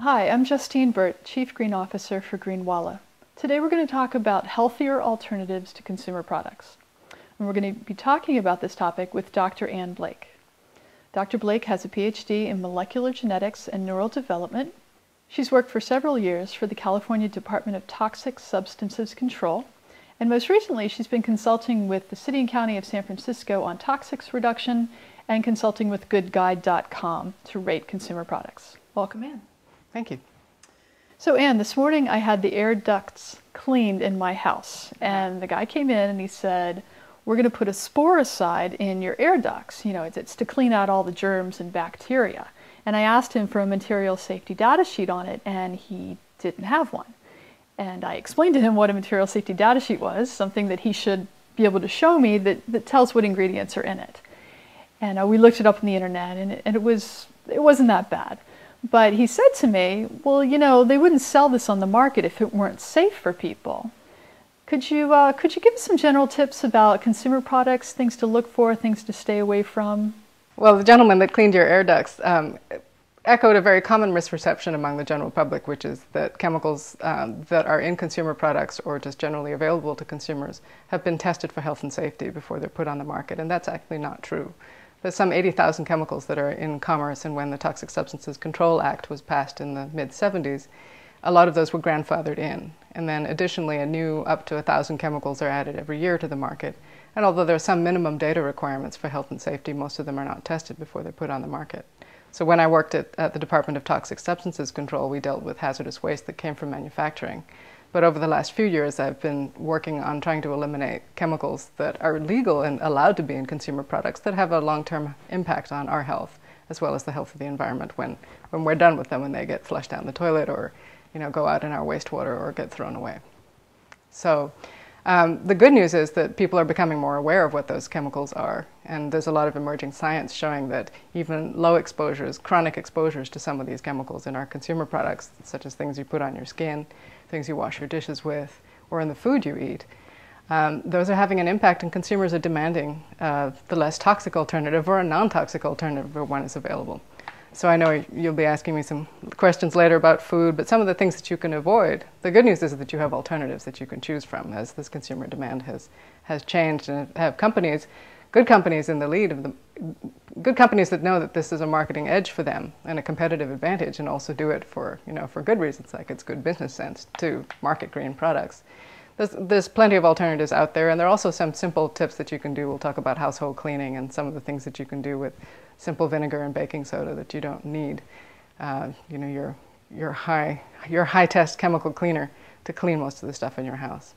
Hi, I'm Justine Burt, Chief Green Officer for Greenwala. Today we're going to talk about healthier alternatives to consumer products. And we're going to be talking about this topic with Dr. Ann Blake. Dr. Blake has a PhD in molecular genetics and neural development. She's worked for several years for the California Department of Toxic Substances Control, and most recently she's been consulting with the City and County of San Francisco on toxics reduction and consulting with goodguide.com to rate consumer products. Welcome, Ann. Thank you. So Ann, this morning I had the air ducts cleaned in my house, and the guy came in and he said, we're going to put a sporicide in your air ducts. You know, it's to clean out all the germs and bacteria. And I asked him for a material safety data sheet on it, and he didn't have one. And I explained to him what a material safety data sheet was, something that he should be able to show me that tells what ingredients are in it. And we looked it up on the internet, and it wasn't that bad. But he said to me, well, you know, they wouldn't sell this on the market if it weren't safe for people. Could you give us some general tips about consumer products, things to look for, things to stay away from? Well, the gentleman that cleaned your air ducts echoed a very common misperception among the general public, which is that chemicals that are in consumer products or just generally available to consumers have been tested for health and safety before they're put on the market, and that's actually not true. There's some 80,000 chemicals that are in commerce, and when the Toxic Substances Control Act was passed in the mid-70s, a lot of those were grandfathered in. And then additionally, a new up to 1,000 chemicals are added every year to the market. And although there are some minimum data requirements for health and safety, most of them are not tested before they're put on the market. So when I worked at the Department of Toxic Substances Control, we dealt with hazardous waste that came from manufacturing. But over the last few years, I've been working on trying to eliminate chemicals that are legal and allowed to be in consumer products that have a long-term impact on our health, as well as the health of the environment when we're done with them, when they get flushed down the toilet or go out in our wastewater or get thrown away. So the good news is that people are becoming more aware of what those chemicals are, and there's a lot of emerging science showing that even low exposures, chronic exposures to some of these chemicals in our consumer products, such as things you put on your skin, things you wash your dishes with, or in the food you eat, those are having an impact, and consumers are demanding the less toxic alternative or a non-toxic alternative where one is available. So I know you'll be asking me some questions later about food, but some of the things that you can avoid, the good news is that you have alternatives that you can choose from as this consumer demand has changed, and have companies, good companies in the lead of good companies that know that this is a marketing edge for them and a competitive advantage, and also do it for good reasons, like it's good business sense to market green products. There's plenty of alternatives out there, and there are also some simple tips that you can do. We'll talk about household cleaning and some of the things that you can do with simple vinegar and baking soda that you don't need, your high test chemical cleaner to clean most of the stuff in your house.